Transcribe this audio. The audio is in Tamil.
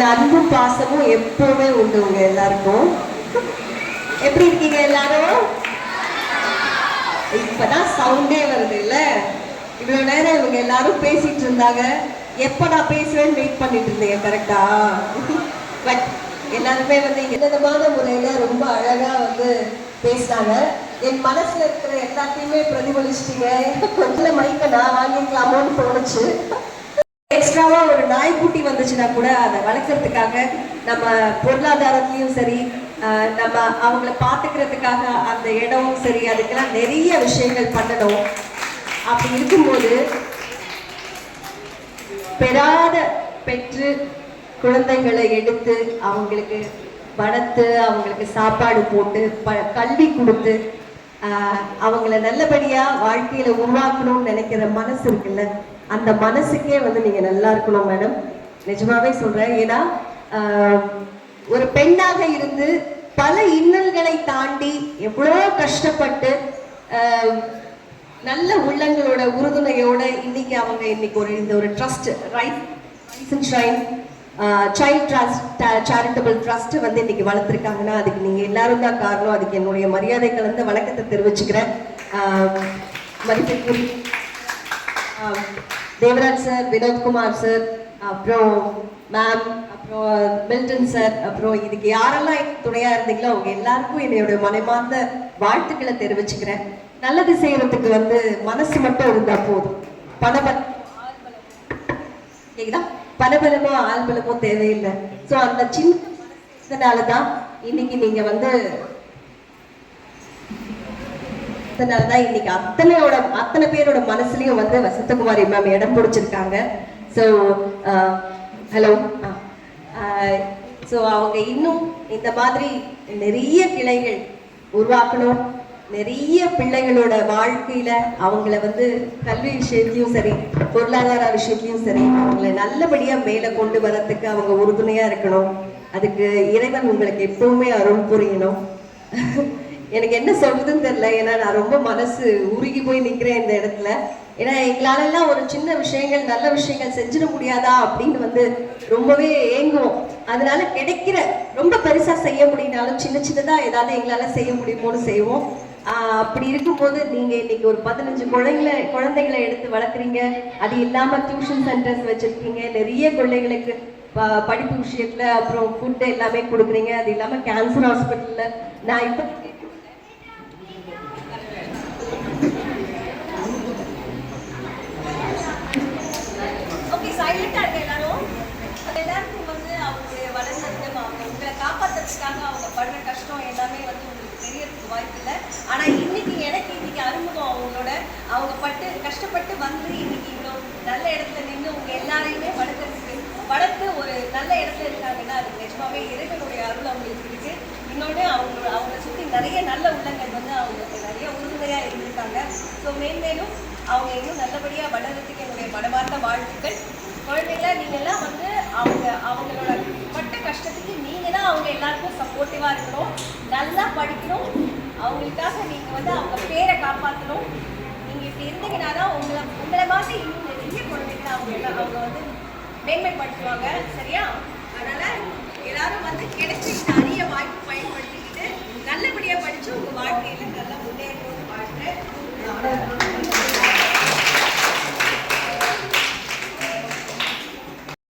அன்பும் பாசமும் எப்பவுமே உண்டு உங்க எல்லாருக்கும். எப்படி இருக்கீங்க எல்லாரும்? இப்பதான் சவுண்டே வருது இல்ல? இவ்வளவு நேரம் இவங்க எல்லாரும் பேசிட்டு இருந்தாங்க. எப்ப நான் பேசுவேன்னு வெயிட் பண்ணிட்டு இருந்தீங்க, கரெக்டா? பட் எல்லாருமே விதமான முறையில ரொம்ப அழகா பேசினாங்க. என் மனசுல இருக்கிற எல்லாத்தையுமே பிரதிபலிச்சிட்டீங்க. கொஞ்சம் மைக்க நான் வாங்கிக்கலாமோன்னு தோணுச்சு. எக்ஸ்ட்ராவா ஒரு நாய்க்குட்டி வந்துச்சுன்னா கூட அதை வளர்க்கறதுக்காக நம்ம பொருளாதாரத்திலையும் சரி, நம்ம அவங்கள பார்த்துக்கிறதுக்காக அந்த இடமும் சரி, அதுக்கெல்லாம் நிறைய விஷயங்கள் பண்ணணும். அப்படி இருக்கும்போது பெறாத பெற்று குழந்தைகளை எடுத்து அவங்களுக்கு வளர்த்து அவங்களுக்கு சாப்பாடு போட்டு கல்வி கொடுத்து அவங்கள நல்லபடியா வாழ்க்கையில உருவாக்கணும்னு நினைக்கிற மனசு இருக்குல்ல, அந்த மனசுக்கே நீங்க நல்லா இருக்கணும் மேடம். நிஜமாவே சொல்றேன். ஏன்னா ஒரு பெண்ணாக இருந்து பல இன்னல்களை தாண்டி எவ்வளோ கஷ்டப்பட்டு நல்ல உள்ளங்களோட உறுதுணையோட இன்னைக்கு ஒரு trust rice and shine child trust charitable trust இன்னைக்கு வளர்த்துருக்காங்கன்னா அதுக்கு நீங்க எல்லாரும் தான் காரணம். அதுக்கு என்னுடைய மரியாதை கலந்த வணக்கத்தை தெரிவிச்சுக்கிறேன். மதிப்பிற்குரிய தேவராஜ் சார், வினோத்குமார் சார், அப்புறம் மேம், அப்புறம் மில்டன் சார், அப்புறம் இதுக்கு யாரெல்லாம் துணையா இருந்தீங்களோ அவங்க எல்லாருக்கும் என்னுடைய மனமார்ந்த வாழ்த்துக்களை தெரிவிச்சுக்கிறேன். நல்லது செய்யறதுக்கு மனசு மட்டும் இருந்தா போதும். பணபலமோ ஆள்பலமோ தேவையில்லை. ஸோ அந்த சின்னதாலதான் இன்னைக்கு நீங்க இன்னைக்கு அத்தனை பேரோட மனசுலயும் வசந்தகுமாரி மேம் இடம் பிடிச்சிருக்காங்க. So hello. ஸோ அவங்க இன்னும் இந்த மாதிரி நிறைய கிளைகள் உருவாக்கணும். நிறைய பிள்ளைகளோட வாழ்க்கையில அவங்கள கல்வி விஷயத்திலையும் சரி, பொருளாதார விஷயத்திலையும் சரி, அவங்கள நல்லபடியா மேல கொண்டு வரத்துக்கு அவங்க உறுதுணையா இருக்கணும். அதுக்கு இறைவன் உங்களுக்கு எப்பவுமே அருள் புரியணும். எனக்கு என்ன சொல்றதுன்னு தெரியல. ஏன்னா நான் ரொம்ப மனசு உருகி போய் நிக்கிறேன் இந்த இடத்துல. ஏன்னா எங்களாலெல்லாம் ஒரு சின்ன விஷயங்கள் நல்ல விஷயங்கள் செஞ்சிட முடியாதா அப்படின்னு ரொம்பவே ஏங்குவோம். அதனால கிடைக்கிற ரொம்ப பெருசா செய்ய முடியினாலும் சின்ன சின்னதா ஏதாவது எங்களால செய்ய முடியுமோன்னு செய்வோம். அப்படி இருக்கும்போது நீங்க இன்னைக்கு ஒரு 15 குழந்தைகளை எடுத்து வளர்க்குறீங்க. அது இல்லாம டியூஷன் சென்டர்ஸ் வச்சிருக்கீங்க. நிறைய பிள்ளைகளுக்கு படிப்பு விஷயத்துல அப்புறம் ஃபுட் எல்லாமே கொடுக்குறீங்க. அது இல்லாம கேன்சர் ஹாஸ்பிட்டல்ல நான் இப்ப அவங்க படுற கஷ்டம் எல்லாமே உங்களுக்கு தெரியறதுக்கு வாய்ப்பு இல்லை. ஆனா இன்னைக்கு அறிமுகம் அவங்க கஷ்டப்பட்டு இன்னைக்கு இவ்வளோ நல்ல இடத்துல நின்று உங்க எல்லாரையுமே வளர்த்து ஒரு நல்ல இடத்துல இருக்காங்கன்னா அது நிஜமாவே இறைவனுடைய அருள் அவங்களுக்கு இருக்கு. இன்னொன்று அவங்கள சுற்றி நிறைய நல்ல உள்ளங்கள் அவங்களுக்கு நிறைய உறுதுணையா இருந்திருக்காங்க. ஸோ மேன்மேலும் அவங்க இன்னும் நல்லபடியா வளர்றதுக்கு என்னுடைய மனமார்ந்த வாழ்த்துக்கள். குழந்தைங்களா நீங்கள்லாம் அவங்களோட பட்ட கஷ்டத்துக்கு நீங்க தான் அவங்க எல்லாருக்கும் சப்போர்ட்டிவா இருக்கணும். நல்லா படிக்கணும். அவங்களுக்காக நீங்க அவங்க பேரை காப்பாற்றணும். நீங்க இப்படி இருந்தீங்கன்னா தான் உங்களை மாதிரி இன்னும் நிறைய குழந்தைங்களை அவங்க மேன்மைப்படுத்துவாங்க. சரியா? அதனால எல்லாரும் கிடைச்ச இந்த அரிய வாய்ப்பு பயன்படுத்திக்கிட்டு நல்லபடியா படிச்சு உங்க வாழ்க்கையில நல்லா முன்னேறணும்னு வாழ்க்கை.